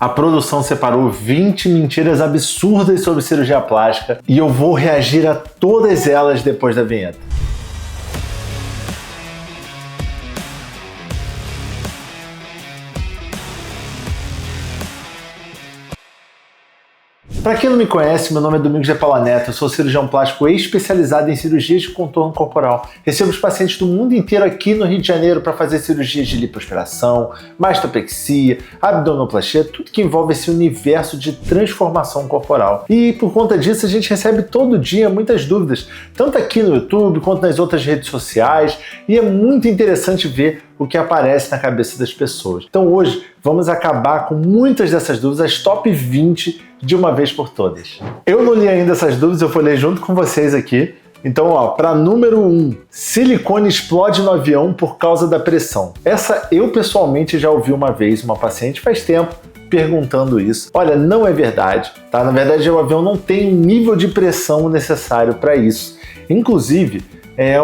A produção separou 20 mentiras absurdas sobre cirurgia plástica e eu vou reagir a todas elas depois da vinheta. Para quem não me conhece, meu nome é Domingos de Paula Neto, eu sou cirurgião plástico especializado em cirurgias de contorno corporal. Recebo os pacientes do mundo inteiro aqui no Rio de Janeiro para fazer cirurgias de lipoaspiração, mastopexia, abdominoplastia, tudo que envolve esse universo de transformação corporal. E por conta disso a gente recebe todo dia muitas dúvidas, tanto aqui no YouTube quanto nas outras redes sociais, e é muito interessante ver o que aparece na cabeça das pessoas. Então hoje vamos acabar com muitas dessas dúvidas, as top 20 de uma vez por todas. Eu não li ainda essas dúvidas, eu vou ler junto com vocês aqui. Então, para número 1, silicone explode no avião por causa da pressão. Essa eu pessoalmente já ouvi uma vez, uma paciente faz tempo, perguntando isso. Olha, não é verdade, tá? Na verdade, o avião não tem o nível de pressão necessário para isso. Inclusive,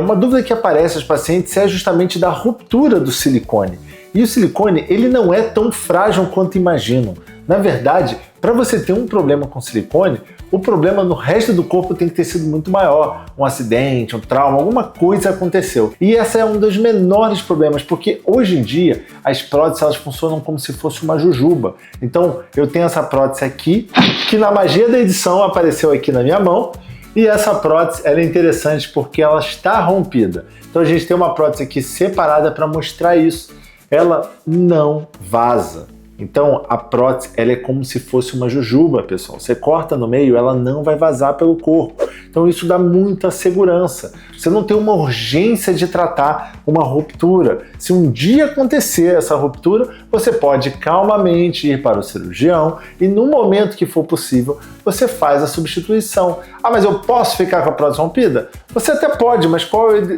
uma dúvida que aparece aos pacientes é justamente da ruptura do silicone. E o silicone, ele não é tão frágil quanto imaginam. Na verdade, para você ter um problema com silicone, o problema no resto do corpo tem que ter sido muito maior. Um acidente, um trauma, alguma coisa aconteceu. E esse é um dos menores problemas, porque hoje em dia as próteses elas funcionam como se fosse uma jujuba. Então eu tenho essa prótese aqui, que na magia da edição apareceu aqui na minha mão, e essa prótese ela é interessante porque ela está rompida. Então a gente tem uma prótese aqui separada para mostrar isso. Ela não vaza. Então a prótese ela é como se fosse uma jujuba, pessoal. Você corta no meio, ela não vai vazar pelo corpo. Então isso dá muita segurança. Você não tem uma urgência de tratar uma ruptura. Se um dia acontecer essa ruptura, você pode calmamente ir para o cirurgião e no momento que for possível, você faz a substituição. Ah, mas eu posso ficar com a prótese rompida? Você até pode, mas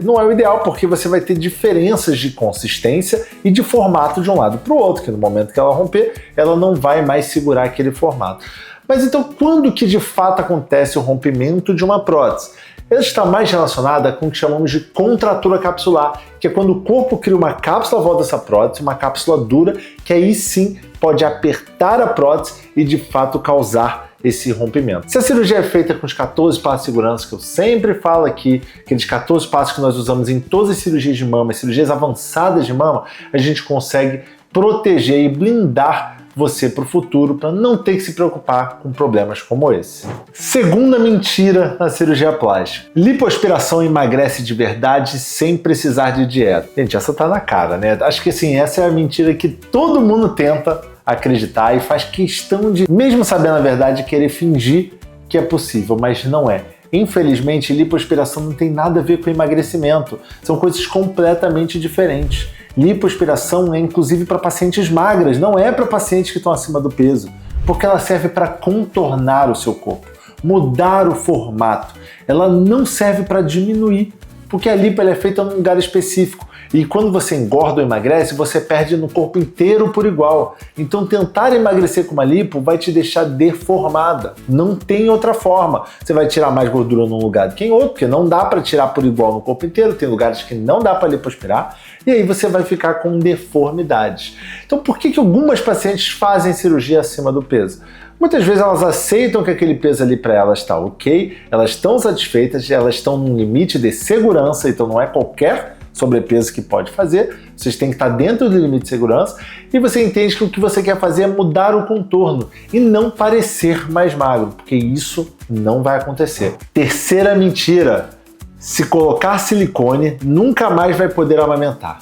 não é o ideal, porque você vai ter diferenças de consistência e de formato de um lado para o outro, que no momento que ela romper, ela não vai mais segurar aquele formato. Mas então, quando que de fato acontece o rompimento de uma prótese? Ela está mais relacionada com o que chamamos de contratura capsular, que é quando o corpo cria uma cápsula à volta dessa prótese, uma cápsula dura, que aí sim pode apertar a prótese e de fato causar esse rompimento. Se a cirurgia é feita com os 14 passos de segurança que eu sempre falo aqui, aqueles 14 passos que nós usamos em todas as cirurgias de mama, cirurgias avançadas de mama, a gente consegue proteger e blindar você para o futuro, para não ter que se preocupar com problemas como esse. Segunda mentira na cirurgia plástica. Lipoaspiração emagrece de verdade sem precisar de dieta. Gente, essa tá na cara, né? Acho que assim, essa é a mentira que todo mundo tenta acreditar e faz questão de, mesmo sabendo a verdade, querer fingir que é possível, mas não é. Infelizmente, lipoaspiração não tem nada a ver com emagrecimento. São coisas completamente diferentes. Lipoaspiração é inclusive para pacientes magras, não é para pacientes que estão acima do peso, porque ela serve para contornar o seu corpo, mudar o formato. Ela não serve para diminuir, porque a lipo ela é feita num lugar específico. E quando você engorda ou emagrece, você perde no corpo inteiro por igual. Então tentar emagrecer com uma lipo vai te deixar deformada. Não tem outra forma. Você vai tirar mais gordura num lugar do que em outro, porque não dá para tirar por igual no corpo inteiro. Tem lugares que não dá para lipoaspirar. E aí você vai ficar com deformidades. Então por que algumas pacientes fazem cirurgia acima do peso? Muitas vezes elas aceitam que aquele peso ali para elas está ok, elas estão satisfeitas, elas estão num limite de segurança, então não é qualquer sobrepeso que pode fazer, vocês têm que estar dentro do limite de segurança e você entende que o que você quer fazer é mudar o contorno e não parecer mais magro, porque isso não vai acontecer. Terceira mentira, se colocar silicone, nunca mais vai poder amamentar.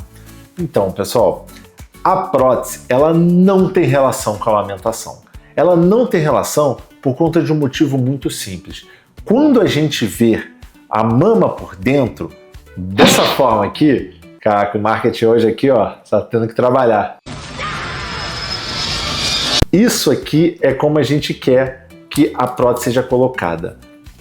Então, pessoal, a prótese, ela não tem relação com a amamentação. Ela não tem relação por conta de um motivo muito simples. Quando a gente vê a mama por dentro, dessa forma aqui, caraca, o marketing hoje aqui, ó, tá tendo que trabalhar. Isso aqui é como a gente quer que a prótese seja colocada.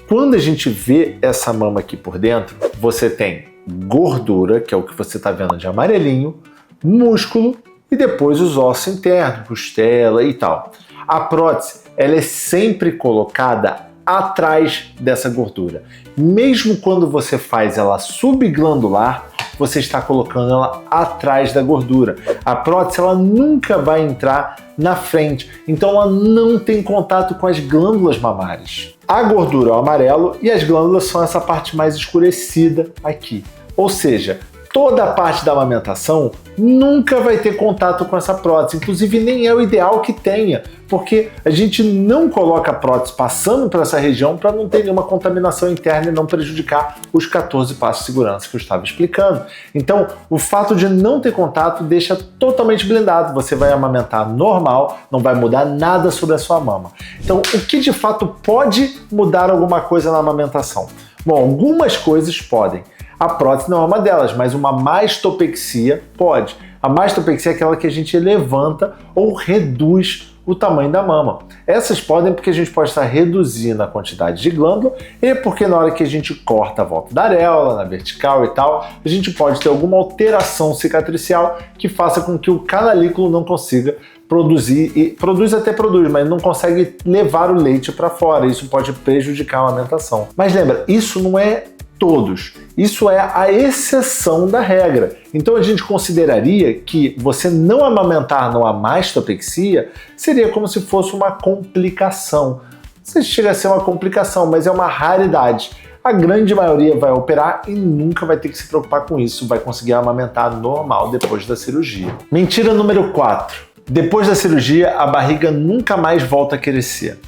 Quando a gente vê essa mama aqui por dentro, você tem gordura, que é o que você tá vendo de amarelinho, músculo e depois os ossos internos, costela e tal. A prótese, ela é sempre colocada atrás dessa gordura. Mesmo quando você faz ela subglandular, você está colocando ela atrás da gordura. A prótese ela nunca vai entrar na frente, então ela não tem contato com as glândulas mamárias. A gordura é o amarelo e as glândulas são essa parte mais escurecida aqui. Ou seja, toda a parte da amamentação nunca vai ter contato com essa prótese, inclusive nem é o ideal que tenha, porque a gente não coloca a prótese passando por essa região para não ter nenhuma contaminação interna e não prejudicar os 14 passos de segurança que eu estava explicando. Então, o fato de não ter contato deixa totalmente blindado, você vai amamentar normal, não vai mudar nada sobre a sua mama. Então, o que de fato pode mudar alguma coisa na amamentação? Bom, algumas coisas podem. A prótese não é uma delas, mas uma mastopexia pode. A mastopexia é aquela que a gente levanta ou reduz o tamanho da mama. Essas podem porque a gente pode estar reduzindo a quantidade de glândula e porque na hora que a gente corta a volta da areola, na vertical e tal, a gente pode ter alguma alteração cicatricial que faça com que o canalículo não consiga produzir, e produz, mas não consegue levar o leite para fora. Isso pode prejudicar a amamentação. Mas lembra, isso não é todos. Isso é a exceção da regra. Então a gente consideraria que você não amamentar numa mastopexia seria como se fosse uma complicação. Não chega a ser uma complicação, mas é uma raridade. A grande maioria vai operar e nunca vai ter que se preocupar com isso, vai conseguir amamentar normal depois da cirurgia. Mentira número 4. Depois da cirurgia, a barriga nunca mais volta a crescer.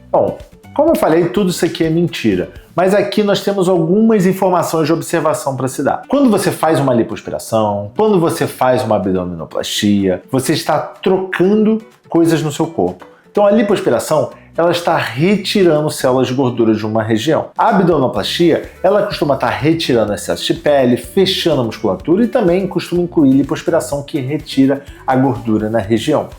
Bom, como eu falei, tudo isso aqui é mentira, mas aqui nós temos algumas informações de observação para se dar. Quando você faz uma lipoaspiração, quando você faz uma abdominoplastia, você está trocando coisas no seu corpo. Então a lipoaspiração, ela está retirando células de gordura de uma região. A abdominoplastia, ela costuma estar retirando excesso de pele, fechando a musculatura e também costuma incluir lipoaspiração que retira a gordura na região.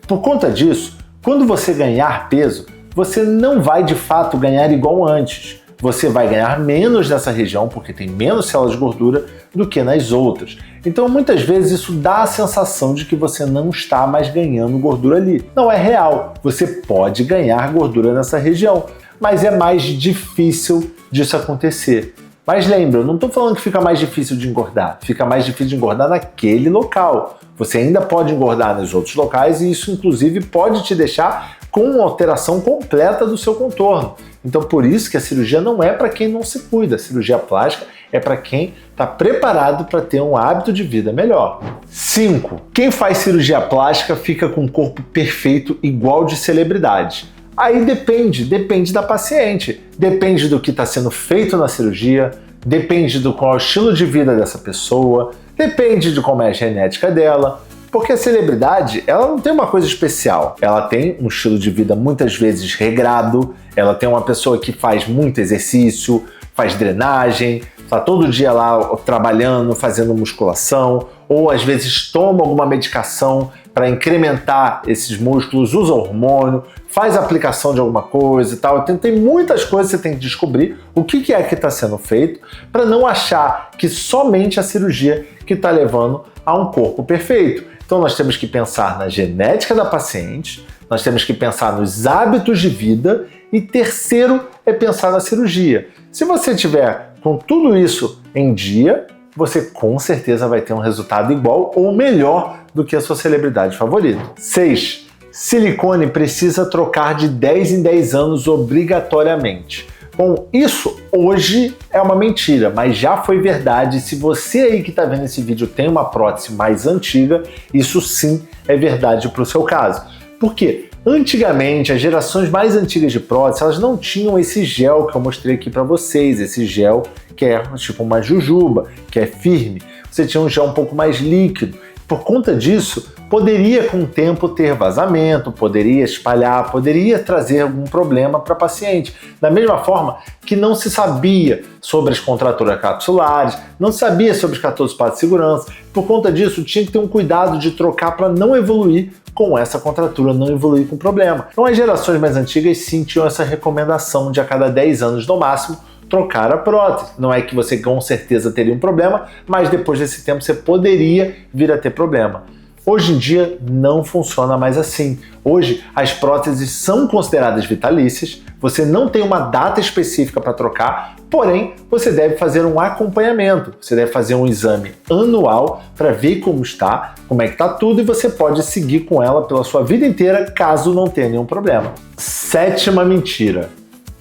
Por conta disso, quando você ganhar peso, você não vai de fato ganhar igual antes. Você vai ganhar menos nessa região porque tem menos células de gordura do que nas outras. Então muitas vezes isso dá a sensação de que você não está mais ganhando gordura ali. Não é real, você pode ganhar gordura nessa região, mas é mais difícil disso acontecer. Mas lembra, eu não estou falando que fica mais difícil de engordar, fica mais difícil de engordar naquele local. Você ainda pode engordar nos outros locais e isso inclusive pode te deixar com uma alteração completa do seu contorno. Então por isso que a cirurgia não é para quem não se cuida, a cirurgia plástica é para quem está preparado para ter um hábito de vida melhor. 5. Quem faz cirurgia plástica fica com um corpo perfeito igual de celebridade. Aí depende da paciente, depende do que está sendo feito na cirurgia, depende do qual é o estilo de vida dessa pessoa, depende de como é a genética dela. Porque a celebridade, ela não tem uma coisa especial. Ela tem um estilo de vida muitas vezes regrado, ela tem uma pessoa que faz muito exercício, faz drenagem, está todo dia lá trabalhando, fazendo musculação, ou às vezes toma alguma medicação para incrementar esses músculos, usa hormônio, faz aplicação de alguma coisa e tal. Então, tem muitas coisas que você tem que descobrir o que é que está sendo feito para não achar que somente a cirurgia que está levando a um corpo perfeito. Então nós temos que pensar na genética da paciente, nós temos que pensar nos hábitos de vida e terceiro é pensar na cirurgia. Se você tiver com tudo isso em dia, você com certeza vai ter um resultado igual ou melhor do que a sua celebridade favorita. 6. Silicone precisa trocar de 10 em 10 anos obrigatoriamente. Bom, isso hoje é uma mentira, mas já foi verdade. Se você aí que está vendo esse vídeo tem uma prótese mais antiga, isso sim é verdade para o seu caso. Por quê? Antigamente, as gerações mais antigas de prótese, elas não tinham esse gel que eu mostrei aqui para vocês, esse gel que é tipo uma jujuba, que é firme. Você tinha um gel um pouco mais líquido. Por conta disso, poderia com o tempo ter vazamento, poderia espalhar, poderia trazer algum problema para a paciente. Da mesma forma que não se sabia sobre as contraturas capsulares, não se sabia sobre os 14 passos de segurança. Por conta disso, tinha que ter um cuidado de trocar para não evoluir com essa contratura, não evoluir com problema. Então as gerações mais antigas sim tinham essa recomendação de a cada 10 anos no máximo trocar a prótese. Não é que você com certeza teria um problema, mas depois desse tempo você poderia vir a ter problema. Hoje em dia não funciona mais assim. Hoje as próteses são consideradas vitalícias, você não tem uma data específica para trocar, porém você deve fazer um acompanhamento, você deve fazer um exame anual para ver como está, como é que está tudo e você pode seguir com ela pela sua vida inteira caso não tenha nenhum problema. 7ª mentira.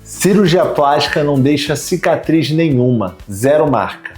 Cirurgia plástica não deixa cicatriz nenhuma, zero marca.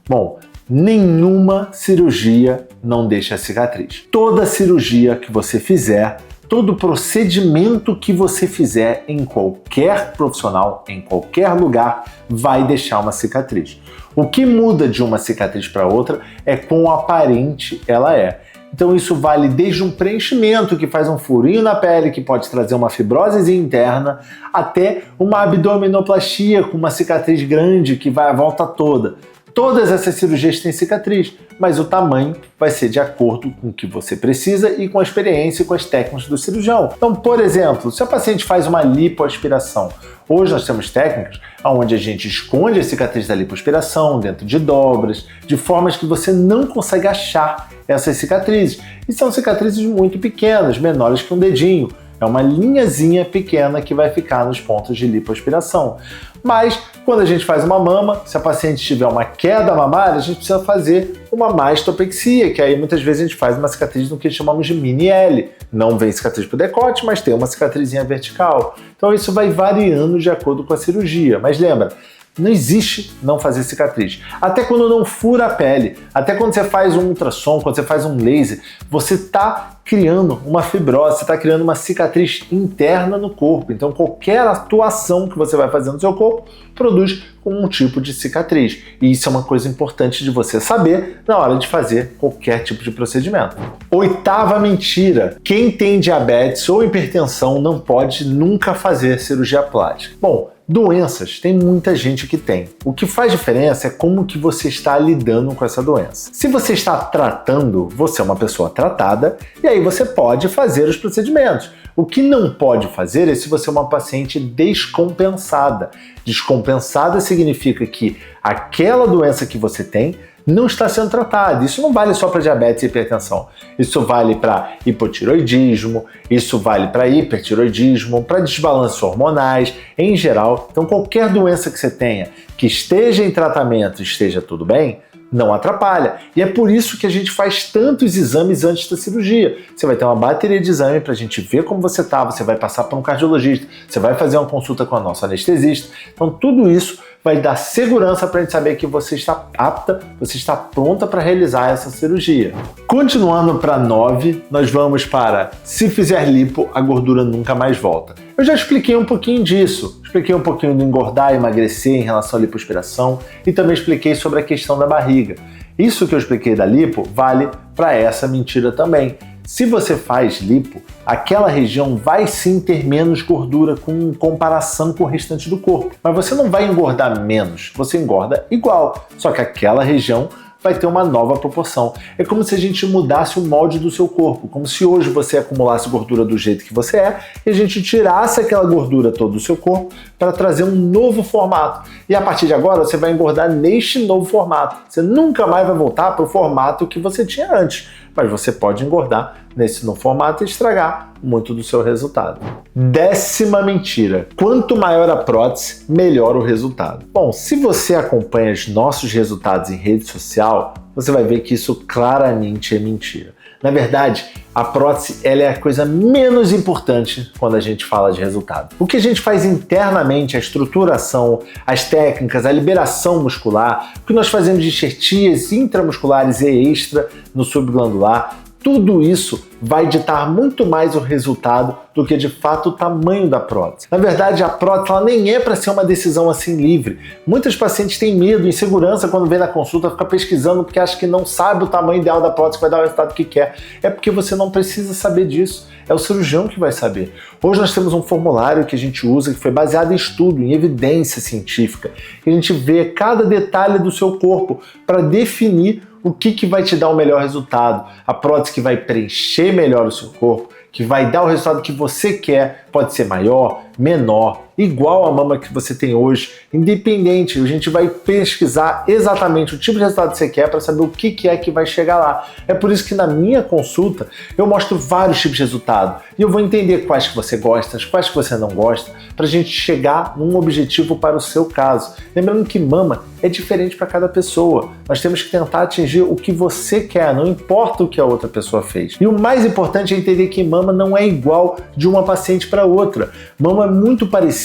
Bom, nenhuma cirurgia não deixa cicatriz. Toda cirurgia que você fizer, todo procedimento que você fizer em qualquer profissional, em qualquer lugar, vai deixar uma cicatriz. O que muda de uma cicatriz para outra é quão aparente ela é. Então isso vale desde um preenchimento que faz um furinho na pele, que pode trazer uma fibrose interna, até uma abdominoplastia com uma cicatriz grande que vai à volta toda. Todas essas cirurgias têm cicatriz, mas o tamanho vai ser de acordo com o que você precisa e com a experiência e com as técnicas do cirurgião. Então, por exemplo, se a paciente faz uma lipoaspiração, hoje nós temos técnicas onde a gente esconde a cicatriz da lipoaspiração dentro de dobras, de formas que você não consegue achar essas cicatrizes. E são cicatrizes muito pequenas, menores que um dedinho. É uma linhazinha pequena que vai ficar nos pontos de lipoaspiração. Mas, quando a gente faz uma mama, se a paciente tiver uma queda mamária, a gente precisa fazer uma mastopexia, que aí muitas vezes a gente faz uma cicatriz no que chamamos de mini L. Não vem cicatriz para o decote, mas tem uma cicatrizinha vertical. Então isso vai variando de acordo com a cirurgia. Mas lembra, não existe não fazer cicatriz. Até quando não fura a pele, até quando você faz um ultrassom, quando você faz um laser, você está criando uma fibrose, você está criando uma cicatriz interna no corpo. Então qualquer atuação que você vai fazer no seu corpo produz um tipo de cicatriz. E isso é uma coisa importante de você saber na hora de fazer qualquer tipo de procedimento. 8ª mentira. Quem tem diabetes ou hipertensão não pode nunca fazer cirurgia plástica. Bom, doenças, tem muita gente que tem. O que faz diferença é como que você está lidando com essa doença. Se você está tratando, você é uma pessoa tratada e aí você pode fazer os procedimentos. O que não pode fazer é se você é uma paciente descompensada. Descompensada significa que aquela doença que você tem não está sendo tratada. Isso não vale só para diabetes e hipertensão. Isso vale para hipotiroidismo, isso vale para hipertiroidismo, para desbalanços hormonais, em geral. Então qualquer doença que você tenha que esteja em tratamento e esteja tudo bem, não atrapalha. E é por isso que a gente faz tantos exames antes da cirurgia. Você vai ter uma bateria de exame para a gente ver como você está, você vai passar por um cardiologista, você vai fazer uma consulta com a nossa anestesista. Então tudo isso vai dar segurança para a gente saber que você está apta, você está pronta para realizar essa cirurgia. Continuando para 9, nós vamos para se fizer lipo, a gordura nunca mais volta. Eu já expliquei um pouquinho disso. Expliquei um pouquinho do engordar e emagrecer em relação à lipoaspiração e também expliquei sobre a questão da barriga. Isso que eu expliquei da lipo vale para essa mentira também. Se você faz lipo, aquela região vai sim ter menos gordura com comparação com o restante do corpo. Mas você não vai engordar menos, você engorda igual, só que aquela região vai ter uma nova proporção. É como se a gente mudasse o molde do seu corpo, como se hoje você acumulasse gordura do jeito que você é e a gente tirasse aquela gordura toda do seu corpo para trazer um novo formato. E a partir de agora você vai engordar neste novo formato. Você nunca mais vai voltar para o formato que você tinha antes, mas você pode engordar nesse novo formato e estragar muito do seu resultado. 10ª mentira. Quanto maior a prótese, melhor o resultado. Bom, se você acompanha os nossos resultados em rede social, você vai ver que isso claramente é mentira. Na verdade, a prótese ela é a coisa menos importante quando a gente fala de resultado. O que a gente faz internamente, a estruturação, as técnicas, a liberação muscular, o que nós fazemos de enxertias intramusculares e extra no subglandular, tudo isso vai ditar muito mais o resultado do que de fato o tamanho da prótese. Na verdade, a prótese ela nem é para ser uma decisão assim livre. Muitos pacientes têm medo, insegurança quando vem na consulta, fica pesquisando porque acha que não sabe o tamanho ideal da prótese que vai dar o resultado que quer. É porque você não precisa saber disso. É o cirurgião que vai saber. Hoje nós temos um formulário que a gente usa que foi baseado em estudo, em evidência científica. E a gente vê cada detalhe do seu corpo para definir o que vai te dar o melhor resultado. A prótese que vai preencher melhor o seu corpo, que vai dar o resultado que você quer, pode ser maior, menor, igual a mama que você tem hoje, independente. A gente vai pesquisar exatamente o tipo de resultado que você quer para saber o que é que vai chegar lá. É por isso que na minha consulta eu mostro vários tipos de resultado e eu vou entender quais que você gosta, quais que você não gosta, para a gente chegar num objetivo para o seu caso. Lembrando que mama é diferente para cada pessoa. Nós temos que tentar atingir o que você quer, não importa o que a outra pessoa fez. E o mais importante é entender que mama não é igual de uma paciente para outra. Mama é muito parecido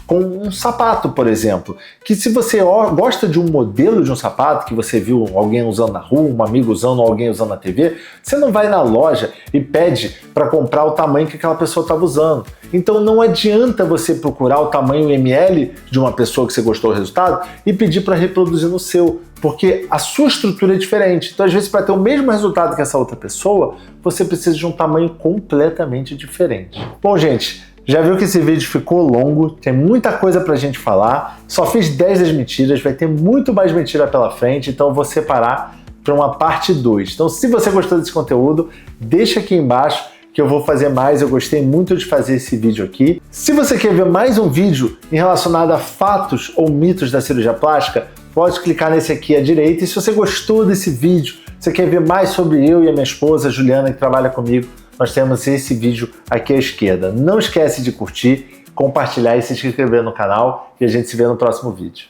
com um sapato, por exemplo, que se você gosta de um modelo de um sapato que você viu alguém usando na rua, um amigo usando, alguém usando na TV, você não vai na loja e pede para comprar o tamanho que aquela pessoa estava usando. Então não adianta você procurar o tamanho ml de uma pessoa que você gostou do resultado e pedir para reproduzir no seu, porque a sua estrutura é diferente. Então às vezes para ter o mesmo resultado que essa outra pessoa, você precisa de um tamanho completamente diferente. Bom, gente, já viu que esse vídeo ficou longo, tem muita coisa pra gente falar, só fiz 10 das mentiras, vai ter muito mais mentira pela frente, então eu vou separar para uma parte 2. Então se você gostou desse conteúdo, deixa aqui embaixo que eu vou fazer mais, eu gostei muito de fazer esse vídeo aqui. Se você quer ver mais um vídeo relacionado a fatos ou mitos da cirurgia plástica, pode clicar nesse aqui à direita, e se você gostou desse vídeo, você quer ver mais sobre eu e a minha esposa, Juliana, que trabalha comigo, nós temos esse vídeo aqui à esquerda. Não esquece de curtir, compartilhar e se inscrever no canal, e a gente se vê no próximo vídeo.